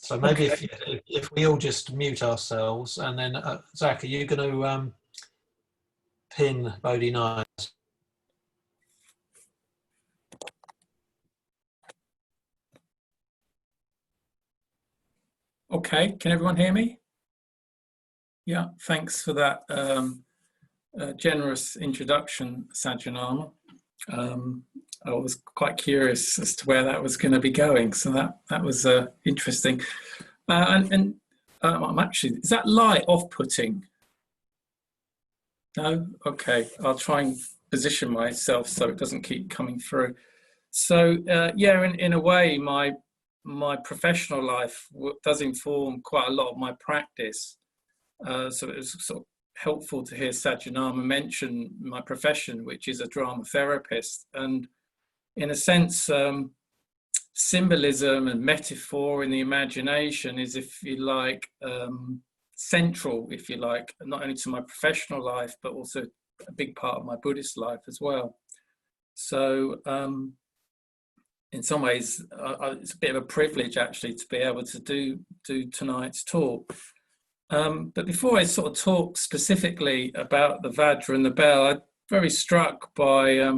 So maybe Okay. if we all just mute ourselves, and then Zach, are you going to pin Bodhi 9? Okay, can everyone hear me? Yeah, thanks for that generous introduction, Sajjanama. I was quite curious as to where that was going to be going, so that was interesting. I'm actually, is that light off-putting? No? Okay, I'll try and position myself so it doesn't keep coming through. So yeah, in a way, my professional life does inform quite a lot of my practice. So it was sort of helpful to hear Sajjanama mention my profession, which is a drama therapist. And in a sense, symbolism and metaphor in the imagination is, if you like, central, if you like, not only to my professional life, but also a big part of my Buddhist life as well. So in some ways, it's a bit of a privilege actually to be able to do tonight's talk. But before I sort of talk specifically about the Vajra and the bell, I'm very struck by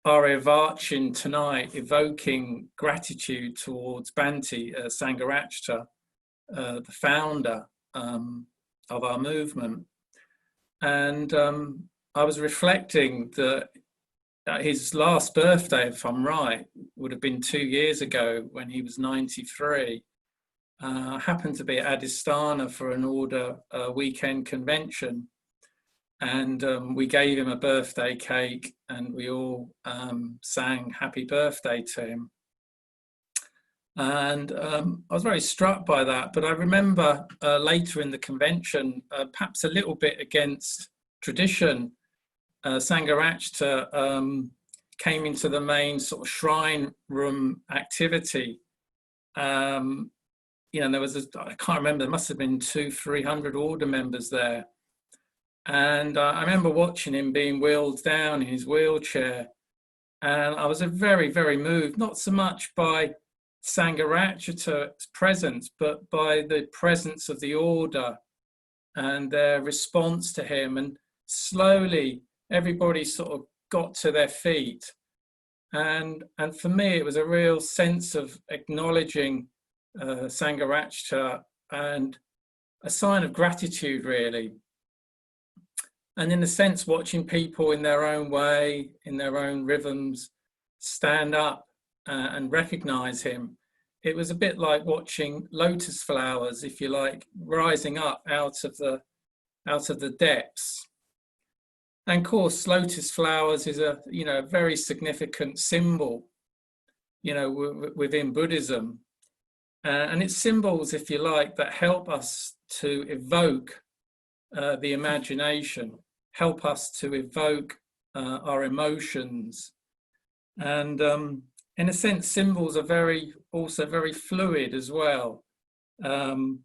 Aryavachin tonight evoking gratitude towards Bhante Sangha, the founder of our movement. And I was reflecting that his last birthday, if I'm right, would have been 2 years ago when he was 93. I happened to be at Adhisthana for an order weekend convention, and we gave him a birthday cake and we all sang happy birthday to him. And I was very struck by that, but I remember later in the convention, perhaps a little bit against tradition, Sangha came into the main sort of shrine room activity. You know, there was, I can't remember, there must have been 200-300 order members there. And I remember watching him being wheeled down in his wheelchair. And I was very, very moved, not so much by Sangharatcha's presence, but by the presence of the order and their response to him. And slowly, everybody sort of got to their feet. And for me, it was a real sense of acknowledging Sangharatcha and a sign of gratitude, really. And in a sense, watching people in their own way, in their own rhythms, stand up and recognize him. It was a bit like watching lotus flowers, if you like, rising up out of the depths. And of course, lotus flowers is a very significant symbol, within Buddhism. And it's symbols, if you like, that help us to evoke the imagination, help us to evoke our emotions. And in a sense, symbols are also very fluid as well. We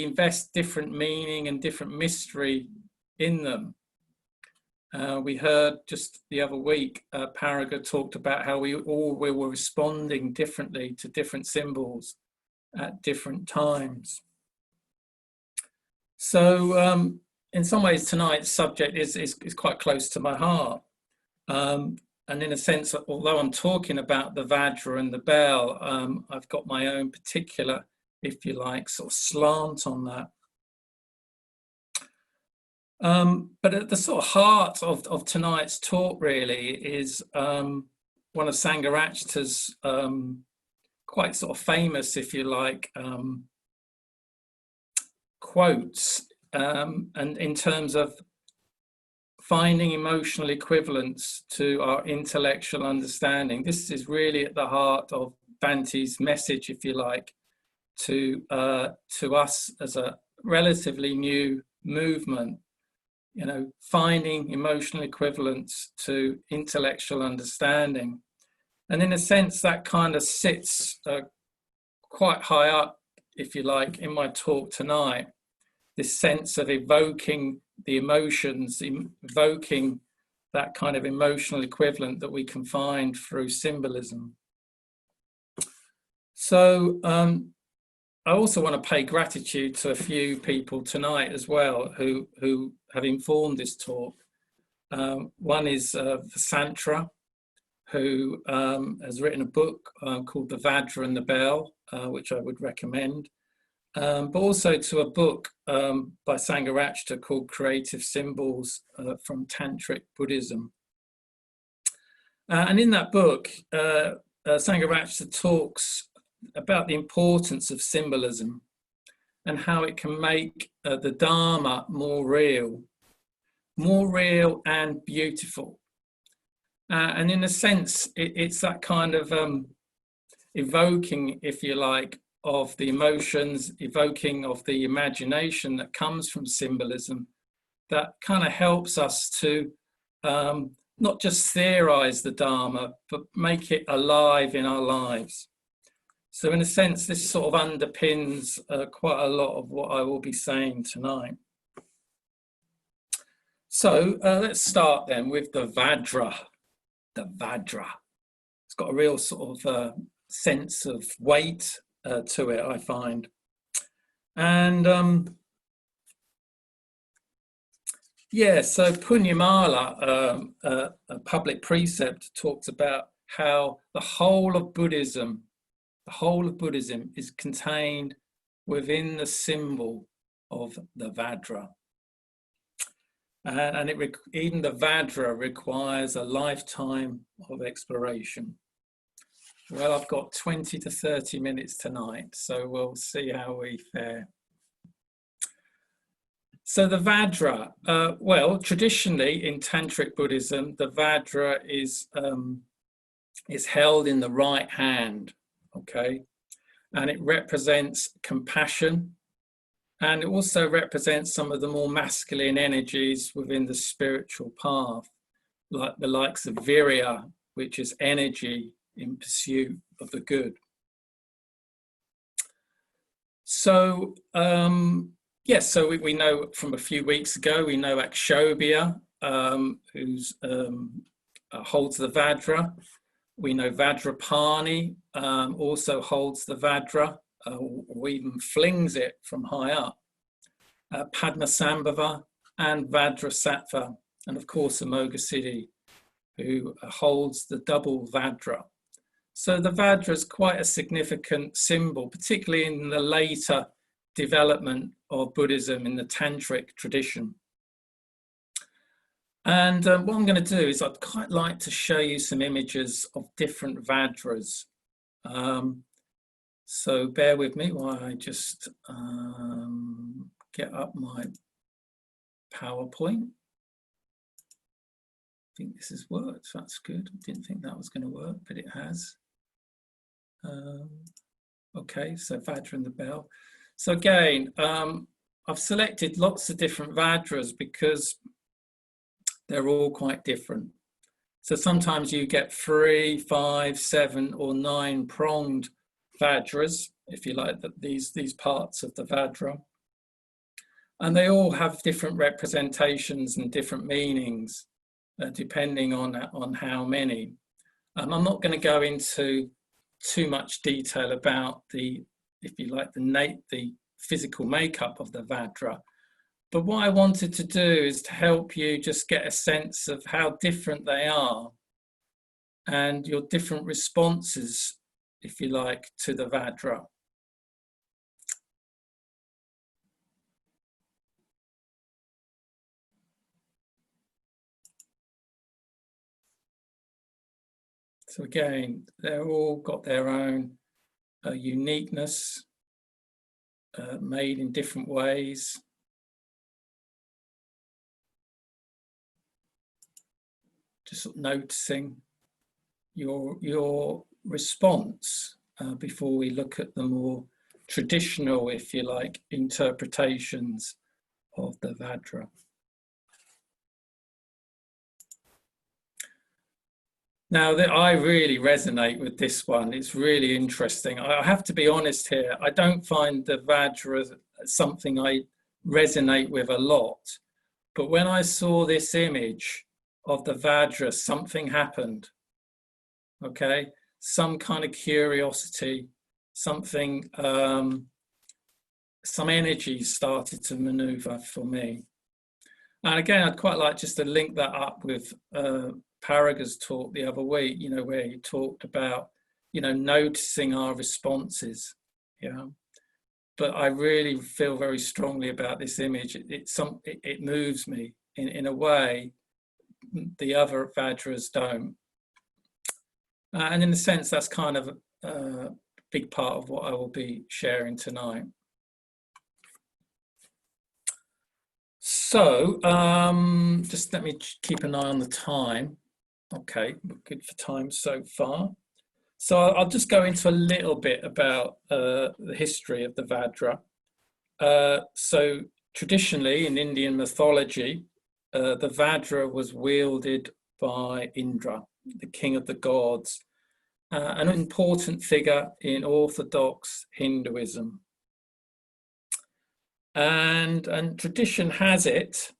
invest different meaning and different mystery in them. We heard just the other week, Paraga talked about how we were responding differently to different symbols at different times. So in some ways, tonight's subject is quite close to my heart. And in a sense, although I'm talking about the Vajra and the bell, I've got my own particular, if you like, sort of slant on that. But at the sort of heart of tonight's talk really is one of Sangharatcha's quite sort of famous, if you like, quotes, and in terms of finding emotional equivalence to our intellectual understanding. This is really at the heart of Bhante's message, if you like, to us as a relatively new movement. Finding emotional equivalence to intellectual understanding. And in a sense, that kind of sits quite high up, if you like, in my talk tonight. This sense of evoking the emotions, evoking that kind of emotional equivalent that we can find through symbolism. So I also want to pay gratitude to a few people tonight as well who have informed this talk. One is Vajra, who has written a book called The Vajra and the Bell, which I would recommend. But also to a book by Sangha called Creative Symbols from Tantric Buddhism. And in that book, Sangha talks about the importance of symbolism and how it can make the Dharma more real and beautiful. And in a sense, it's that kind of evoking, if you like, of the emotions, evoking of the imagination that comes from symbolism that kind of helps us to not just theorize the Dharma, but make it alive in our lives. So in a sense, this sort of underpins quite a lot of what I will be saying tonight. So let's start then with the Vajra. The Vajra. It's got a real sort of sense of weight to it, I find. And yeah, so Punyamala, a public precept, talks about how the whole of Buddhism is contained within the symbol of the Vajra. And even the Vajra requires a lifetime of exploration. Well, I've got 20 to 30 minutes tonight, so we'll see how we fare. So the Vajra, well, traditionally in Tantric Buddhism, the Vajra is held in the right hand, okay? And it represents compassion, and it also represents some of the more masculine energies within the spiritual path, like the likes of Virya, which is energy in pursuit of the good. So, yes, so we know from a few weeks ago, we know Akshobhya, who holds the Vajra. We know Vajrapani also holds the Vajra, or even flings it from high up. Padmasambhava and Vajrasattva, and of course Amoghasiddhi, who holds the double Vajra. So the Vajra is quite a significant symbol, particularly in the later development of Buddhism in the Tantric tradition. And what I'm going to do is I'd quite like to show you some images of different Vajras. So bear with me while I just get up my PowerPoint. I think this has worked, that's good. I didn't think that was going to work, but it has. Okay, so Vajra and the bell. So again, I've selected lots of different Vajras because they're all quite different. So sometimes you get 3, 5, 7 or 9 pronged Vajras, if you like, these parts of the Vajra. And they all have different representations and different meanings, depending on how many. I'm not going to go into too much detail about the, if you like, the physical makeup of the Vajra. But what I wanted to do is to help you just get a sense of how different they are and your different responses, if you like, to the Vajra. So again, they're all got their own uniqueness, made in different ways. Just sort of noticing your response before we look at the more traditional, if you like, interpretations of the Vajra. Now, I really resonate with this one. It's really interesting. I have to be honest here. I don't find the Vajra something I resonate with a lot. But when I saw this image of the Vajra, something happened. Okay? Some kind of curiosity, something, some energy started to maneuver for me. And again, I'd quite like just to link that up with Paraga's talk the other week, you know, where he talked about, you know, noticing our responses, you know. But I really feel very strongly about this image. It moves me in a way the other Vajras don't. And in a sense, that's kind of a big part of what I will be sharing tonight. So just let me keep an eye on the time. Okay, we're good for time so far. So I'll just go into a little bit about the history of the Vajra. So traditionally in Indian mythology, the Vajra was wielded by Indra, the king of the gods, an important figure in Orthodox Hinduism. And tradition has it,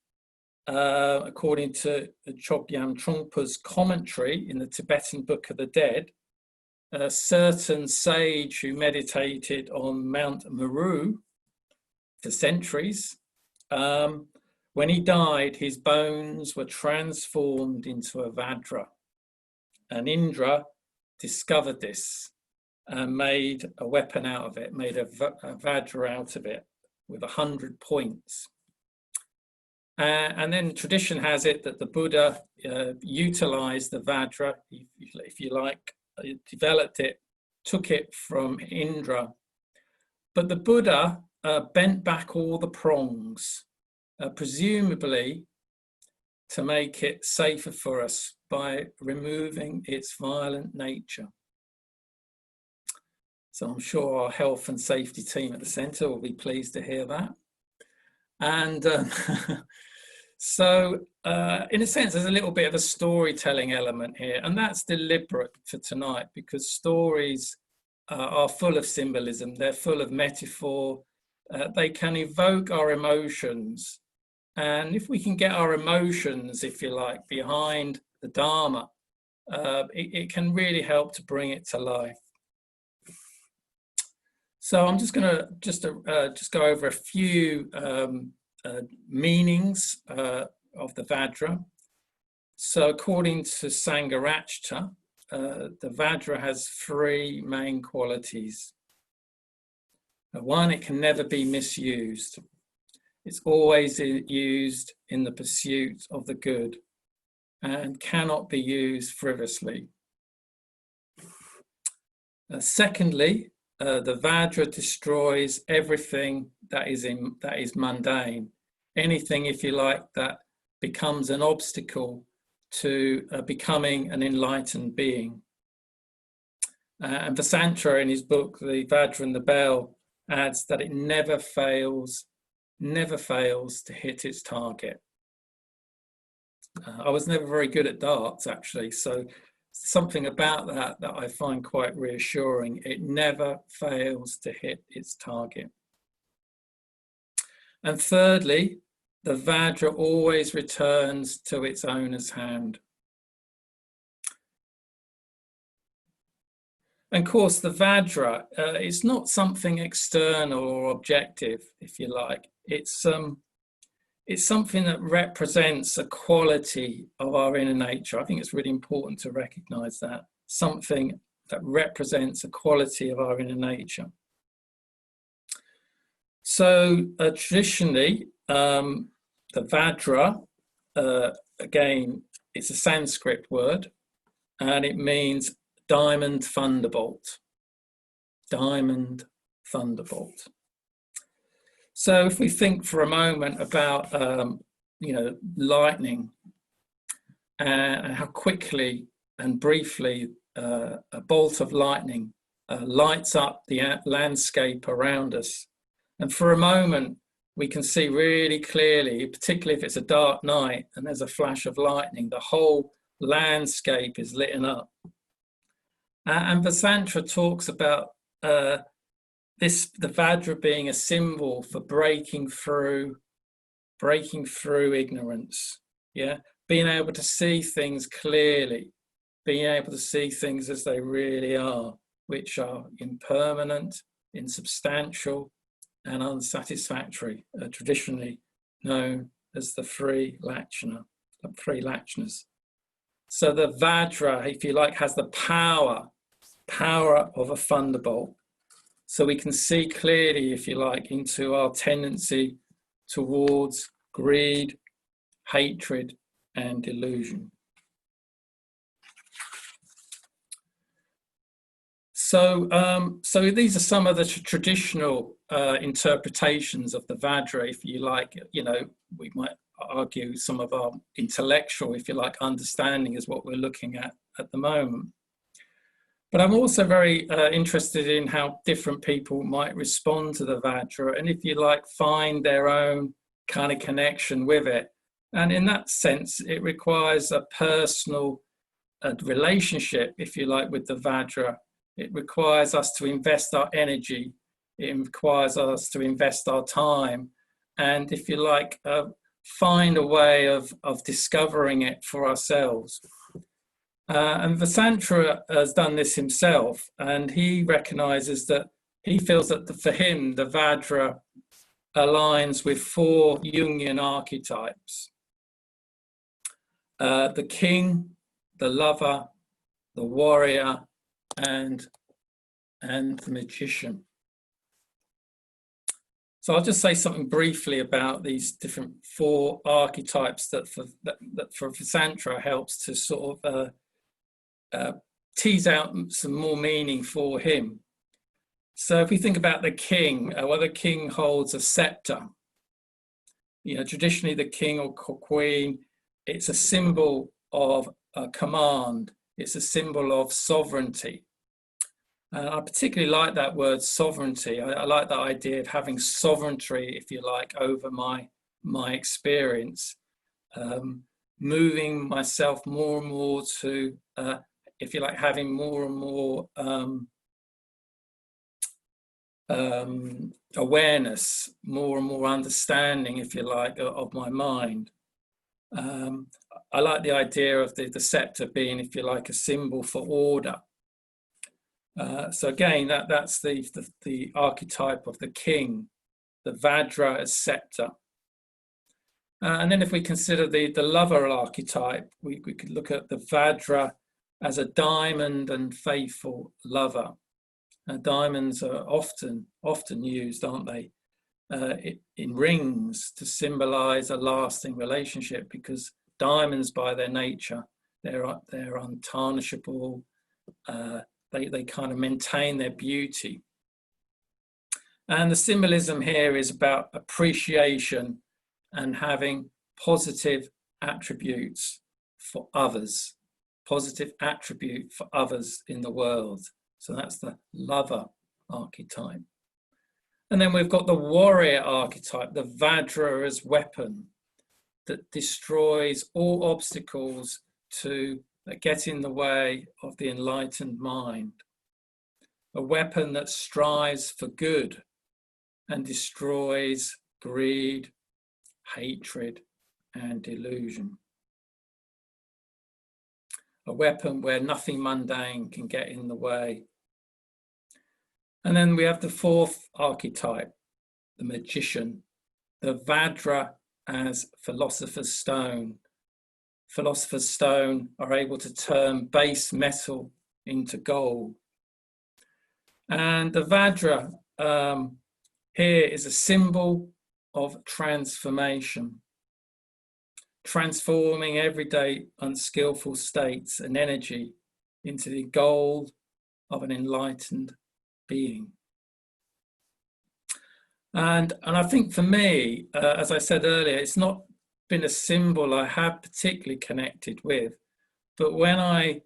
according to Chogyam Trungpa's commentary in the Tibetan Book of the Dead, a certain sage who meditated on Mount Meru for centuries, when he died, his bones were transformed into a Vajra. And Indra discovered this and made a weapon out of it, made a Vajra out of it with 100 points. And then tradition has it that the Buddha utilized the Vajra, if you like, developed it, took it from Indra. But the Buddha bent back all the prongs, presumably to make it safer for us by removing its violent nature. So I'm sure our health and safety team at the centre will be pleased to hear that. And so in a sense, there's a little bit of a storytelling element here, and that's deliberate for tonight because stories are full of symbolism, they're full of metaphor, they can evoke our emotions. And if we can get our emotions, if you like, behind the Dharma, it can really help to bring it to life. So I'm just going to just go over a few meanings of the Vajra. So according to Sangha, the Vajra has three main qualities. One, it can never be misused. It's always used in the pursuit of the good and cannot be used frivolously. Secondly, the Vajra destroys everything that is mundane, anything, if you like, that becomes an obstacle to becoming an enlightened being. And Vasantra, in his book, The Vajra and the Bell, adds that it never fails to hit its target. I was never very good at darts, actually, so something about that I find quite reassuring. It never fails to hit its target. And thirdly, the Vajra always returns to its owner's hand. And of course, the Vajra is not something external or objective, if you like. It's something that represents a quality of our inner nature. I think it's really important to recognize that. Something that represents a quality of our inner nature. So traditionally, the Vajra, again, it's a Sanskrit word, and it means diamond thunderbolt. Diamond thunderbolt. So if we think for a moment about, lightning and how quickly and briefly a bolt of lightning lights up the landscape around us. And for a moment, we can see really clearly, particularly if it's a dark night and there's a flash of lightning, the whole landscape is lit up. And Vasantra talks about the Vajra being a symbol for breaking through ignorance, being able to see things clearly, being able to see things as they really are, which are impermanent, insubstantial, and unsatisfactory, traditionally known as the three Lakshanas. So the Vajra, if you like, has the power of a thunderbolt. So we can see clearly, if you like, into our tendency towards greed, hatred, and delusion. So these are some of the traditional interpretations of the Vajra, if you like. You know, we might argue some of our intellectual, if you like, understanding is what we're looking at the moment. But I'm also very interested in how different people might respond to the Vajra, and if you like, find their own kind of connection with it. And in that sense, it requires a personal relationship, if you like, with the Vajra. It requires us to invest our energy. It requires us to invest our time. And if you like, find a way of discovering it for ourselves. And Vasantra has done this himself, and he recognizes that he feels that for him, the Vajra aligns with 4 Jungian archetypes. The king, the lover, the warrior, and the magician. So I'll just say something briefly about these different 4 archetypes that for Vasantra helps to sort of tease out some more meaning for him. So if we think about the king, well, the king holds a scepter. You know, traditionally the king or queen, it's a symbol of command. It's a symbol of sovereignty. And I particularly like that word sovereignty. I like that idea of having sovereignty, if you like, over my experience, moving myself more and more to, if you like, having more and more awareness, more and more understanding, if you like, of my mind. I like the idea of the scepter being, if you like, a symbol for order. So again, that's the archetype of the king, the Vajra as scepter. And then if we consider the lover archetype, we could look at the Vajra as a diamond and faithful lover. Diamonds are often used, aren't they, in rings to symbolize a lasting relationship, because diamonds by their nature, they're untarnishable. They kind of maintain their beauty. And the symbolism here is about appreciation and having positive attributes for others, positive attribute for others in the world. So that's the lover archetype. And then we've got the warrior archetype, the Vajra as weapon that destroys all obstacles that get in the way of the enlightened mind. A weapon that strives for good and destroys greed, hatred, and delusion. A weapon where nothing mundane can get in the way. And then we have the 4th archetype, the magician, the Vajra as philosopher's stone. Philosopher's stone are able to turn base metal into gold. And the Vajra here is a symbol of transformation, transforming everyday unskillful states and energy into the gold of an enlightened being. And I think for me, as I said earlier, it's not been a symbol I have particularly connected with, but when I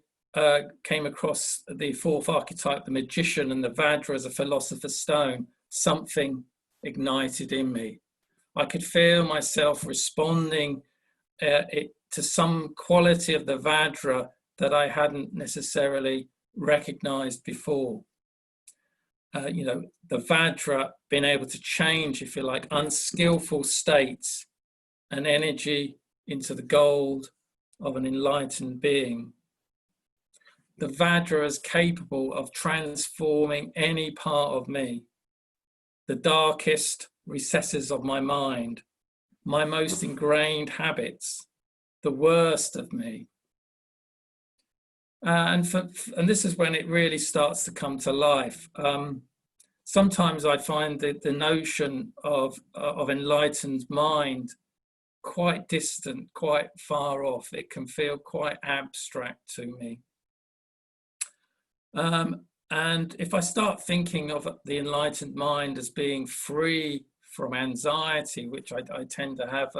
came across the 4th archetype, the magician, and the Vajra as a philosopher's stone, something ignited in me. I could feel myself responding to some quality of the Vajra that I hadn't necessarily recognized before. You know, the Vajra being able to change, if you like, unskillful states and energy into the gold of an enlightened being. the Vajra is capable of transforming any part of me, the darkest recesses of my mind, my most ingrained habits, the worst of me. And this is when it really starts to come to life. Sometimes I find that the notion of enlightened mind quite distant, quite far off. It can feel quite abstract to me. And if I start thinking of the enlightened mind as being free from anxiety, which I tend to have,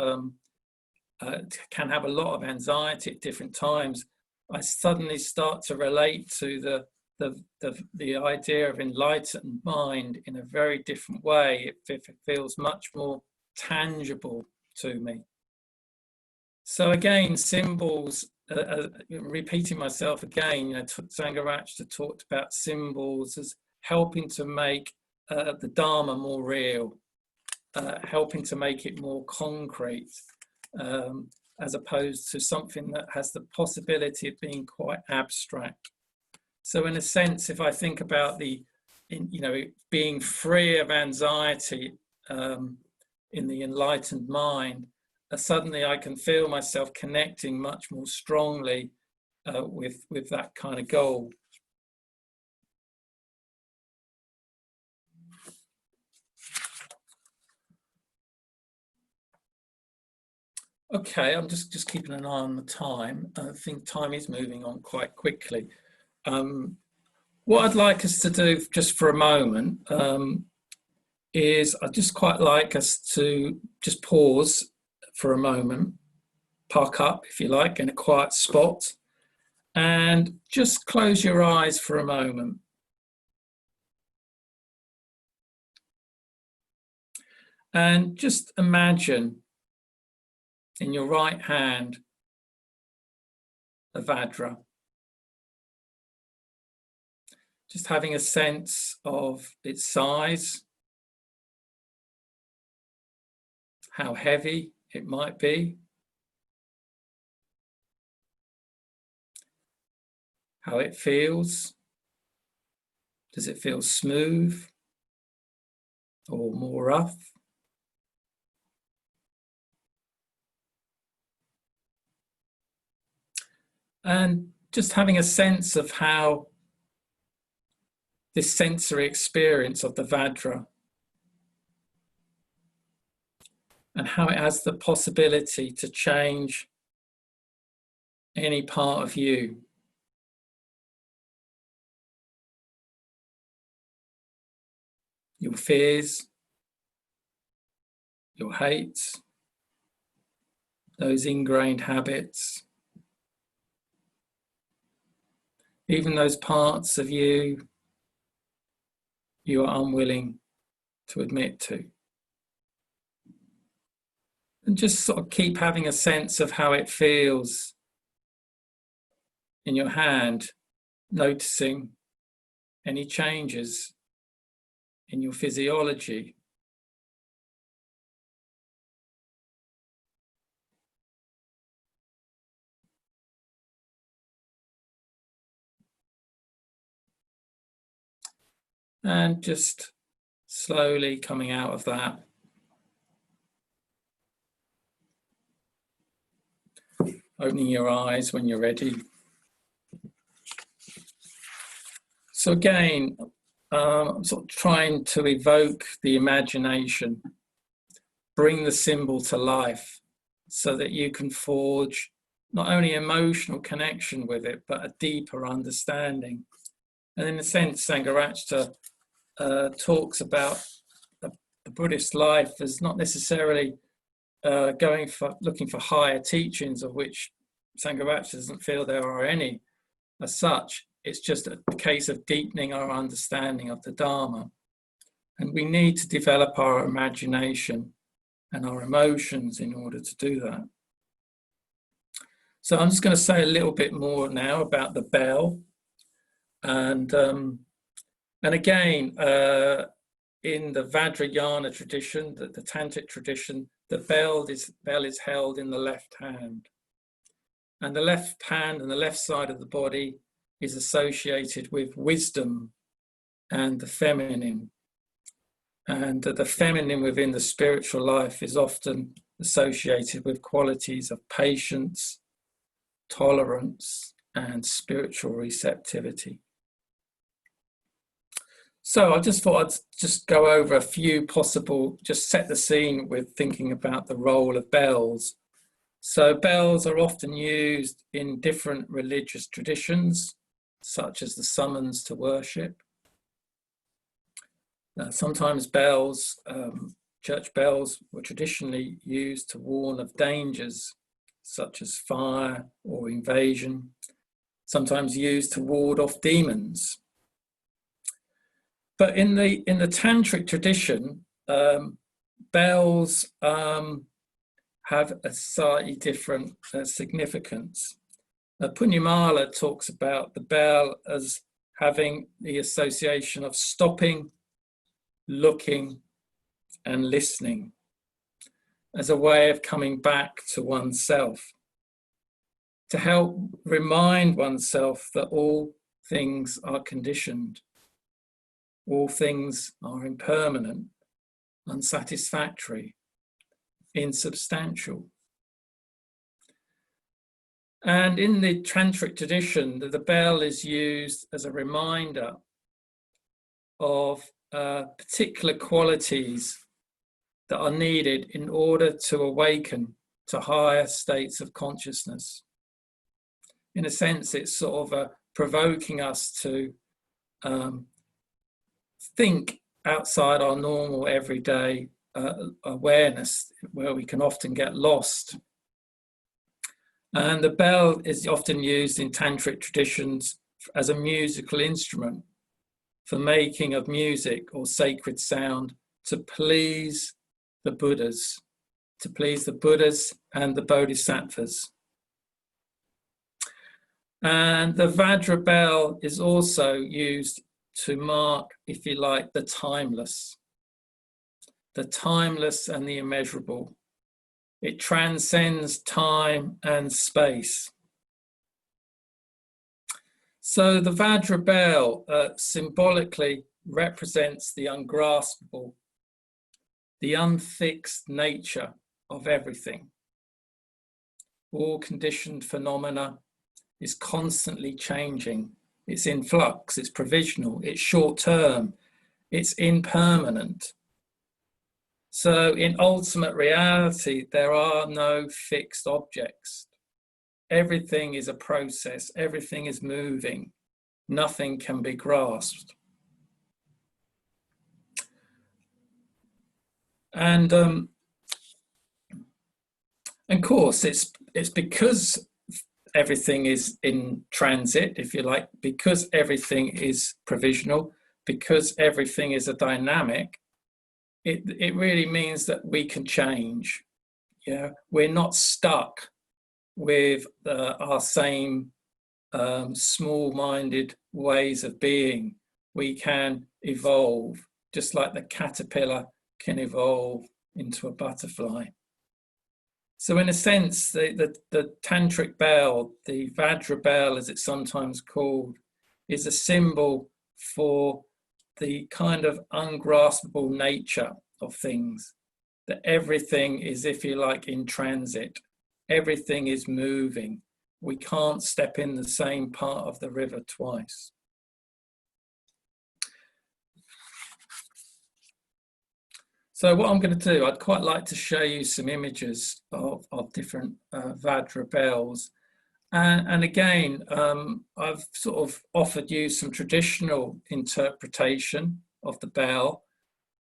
can have a lot of anxiety at different times, I suddenly start to relate to the idea of enlightened mind in a very different way. It feels much more tangible to me. So again, symbols, repeating myself again, Sangha talked about symbols as helping to make the Dharma more real, helping to make it more concrete, as opposed to something that has the possibility of being quite abstract. So in a sense, if I think about being free of anxiety in the enlightened mind, suddenly I can feel myself connecting much more strongly with that kind of goal. Okay, I'm just keeping an eye on the time. I think time is moving on quite quickly. What I'd like us to do just for a moment is I'd just quite like us to just pause for a moment, park up if you like in a quiet spot, and just close your eyes for a moment. And just imagine in your right hand a Vajra. Just having a sense of its size, how heavy it might be, how it feels. Does it feel smooth or more rough? And just having a sense of how this sensory experience of the Vajra and how it has the possibility to change any part of you. Your fears, your hates, those ingrained habits, even those parts of you you are unwilling to admit to. And just sort of keep having a sense of how it feels in your hand, noticing any changes in your physiology. And just slowly coming out of that. Opening your eyes when you're ready. So again, I'm sort of trying to evoke the imagination, bring the symbol to life so that you can forge not only emotional connection with it, but a deeper understanding. And in a sense, Sangha talks about the Buddhist life as not necessarily looking for higher teachings, of which Sangha doesn't feel there are any as such. It's just a case of deepening our understanding of the Dharma. And we need to develop our imagination and our emotions in order to do that. So I'm just going to say a little bit more now about the bell. And again, in the Vajrayana tradition, the Tantric tradition, the bell is held in the left hand. And the left hand and the left side of the body is associated with wisdom and the feminine. And the feminine within the spiritual life is often associated with qualities of patience, tolerance, and spiritual receptivity. So I just thought I'd just go over a few possible, just set the scene with thinking about the role of bells. So bells are often used in different religious traditions, such as the summons to worship. Sometimes bells, church bells, were traditionally used to warn of dangers, such as fire or invasion, sometimes used to ward off demons. But in the tantric tradition, bells have a slightly different significance. Punyamala talks about the bell as having the association of stopping, looking, and listening as a way of coming back to oneself, to help remind oneself that all things are conditioned, all things are impermanent, unsatisfactory, insubstantial. And in the tantric tradition, the bell is used as a reminder of particular qualities that are needed in order to awaken to higher states of consciousness. In a sense, it's sort of provoking us to think outside our normal everyday awareness, where we can often get lost. And the bell is often used in tantric traditions as a musical instrument for making of music or sacred sound to please the Buddhas, and the Bodhisattvas. And the Vajra bell is also used to mark, if you like, the timeless and the immeasurable. It transcends time and space. So the Vajra bell symbolically represents the ungraspable, the unfixed nature of everything. All conditioned phenomena is constantly changing. It's in flux, it's provisional, it's short-term, it's impermanent. So in ultimate reality, there are no fixed objects. Everything is a process, everything is moving, nothing can be grasped. And of course, it's because everything is in transit, if you like, because everything is provisional, because everything is a dynamic, it really means that we can change. Yeah, we're not stuck with our same small-minded ways of being. We can evolve, just like the caterpillar can evolve into a butterfly. So in a sense, the tantric bell, the Vajra bell as it's sometimes called, is a symbol for the kind of ungraspable nature of things, that everything is, if you like, in transit. Everything is moving. We can't step in the same part of the river twice. So what I'm going to do, I'd quite like to show you some images of different Vajra bells. And again, I've sort of offered you some traditional interpretation of the bell.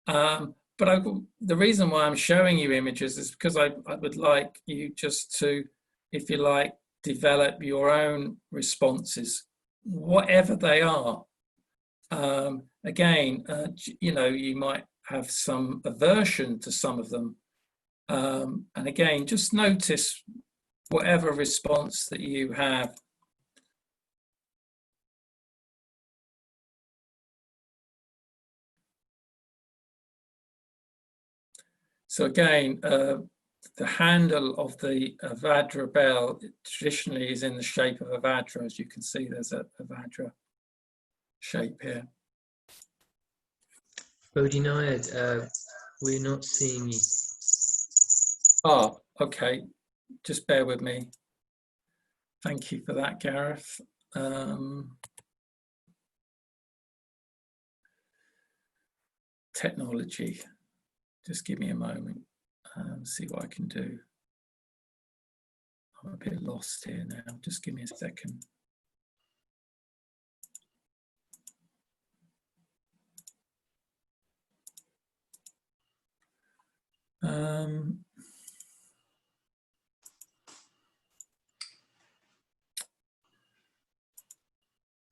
But the reason why I'm showing you images is because I would like you just to, if you like, develop your own responses, whatever they are. Again, you know, you might have some aversion to some of them. And again, just notice whatever response that you have. So again, the handle of the Vajra bell traditionally is in the shape of a Vajra. As you can see, there's a Vajra shape here. Bodhinayat, we're not seeing you. Oh, okay. Just bear with me. Thank you for that, Gareth. Technology. Just give me a moment and see what I can do. I'm a bit lost here now. Just give me a second.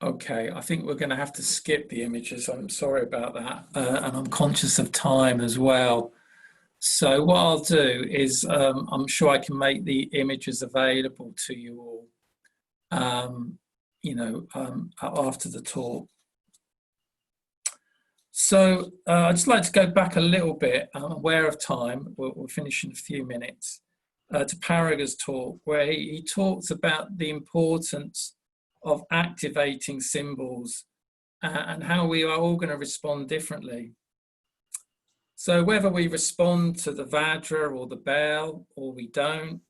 Okay, I think we're going to have to skip the images. I'm sorry about that. And I'm conscious of time as well. So what I'll do is, I'm sure I can make the images available to you all, after the talk. So I'd just like to go back a little bit. I'm aware of time. We'll finish in a few minutes. To Paraga's talk, where he talks about the importance of activating symbols and how we are all going to respond differently. So whether we respond to the Vajra or the bell or we don't,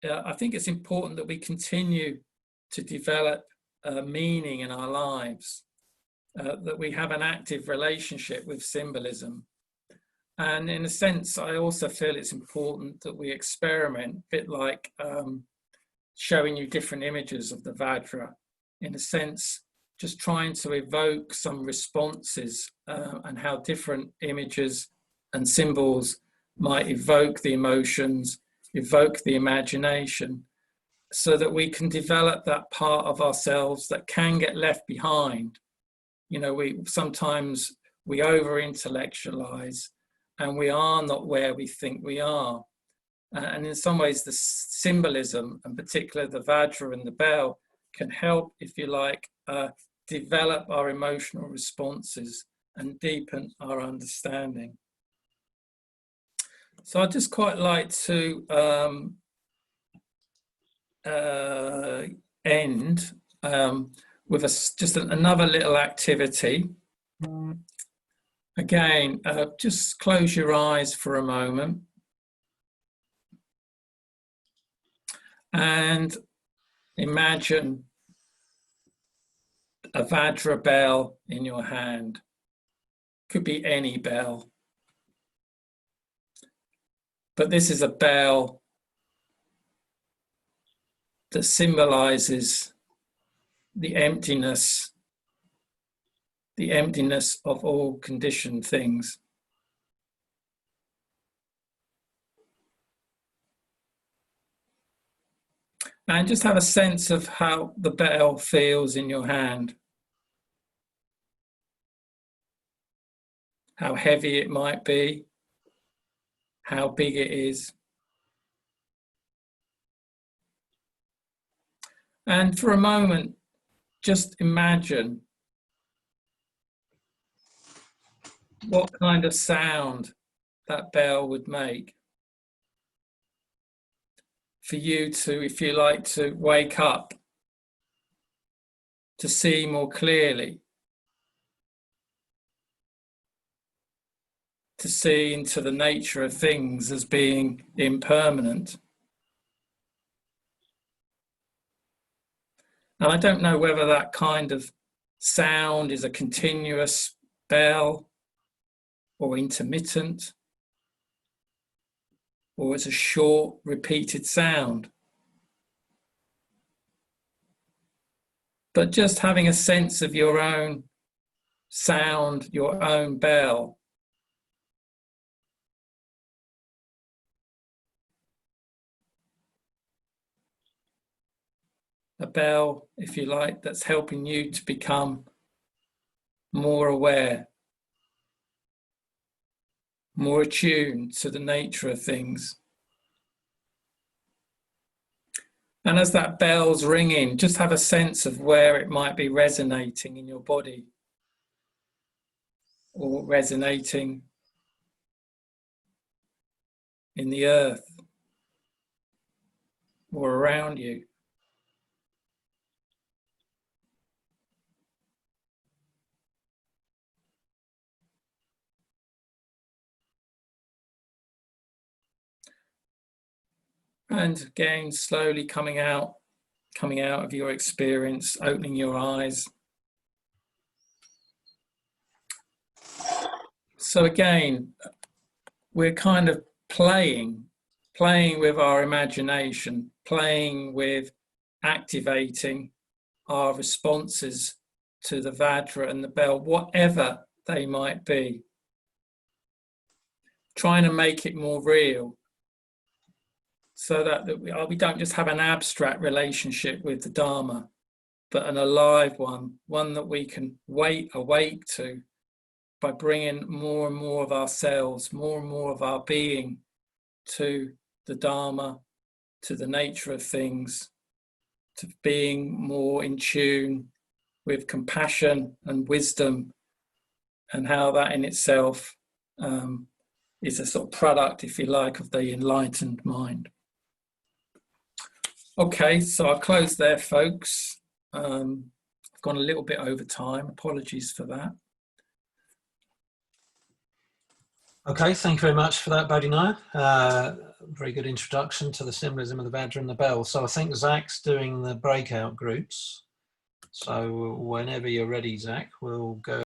I think it's important that we continue to develop meaning in our lives, that we have an active relationship with symbolism. And in a sense, I also feel it's important that we experiment, a bit like showing you different images of the Vajra. In a sense, just trying to evoke some responses and how different images and symbols might evoke the emotions, evoke the imagination, so that we can develop that part of ourselves that can get left behind. You know, sometimes we over-intellectualize and we are not where we think we are. And in some ways, the symbolism, and particularly the Vajra and the bell, can help, if you like, develop our emotional responses and deepen our understanding. So I'd just quite like to end with just another little activity. Again, just close your eyes for a moment and imagine a Vajra bell in your hand. Could be any bell. But this is a bell that symbolizes the emptiness of all conditioned things. And just have a sense of how the bell feels in your hand. How heavy it might be, how big it is. And for a moment, just imagine what kind of sound that bell would make for you to, if you like, to wake up, to see more clearly, to see into the nature of things as being impermanent. And I don't know whether that kind of sound is a continuous bell or intermittent, or it's a short, repeated sound. But just having a sense of your own sound, your own bell. A bell, if you like, that's helping you to become more aware, more attuned to the nature of things. And as that bell's ringing, just have a sense of where it might be resonating in your body or resonating in the earth or around you. And again, slowly coming out of your experience, opening your eyes. So again, we're kind of playing with our imagination, playing with activating our responses to the Vajra and the bell, whatever they might be. Trying to make it more real, so that we don't just have an abstract relationship with the Dharma, but an alive one that we can awake to by bringing more and more of ourselves, more and more of our being to the Dharma, to the nature of things, to being more in tune with compassion and wisdom, and how that in itself is a sort of product, if you like, of the enlightened mind. Okay, so I'll close there, folks. I've gone a little bit over time. Apologies for that. Okay, thank you very much for that, Bodhinaya. Very good introduction to the symbolism of the Vajra and the bell. So I think Zach's doing the breakout groups. So whenever you're ready, Zach, we'll go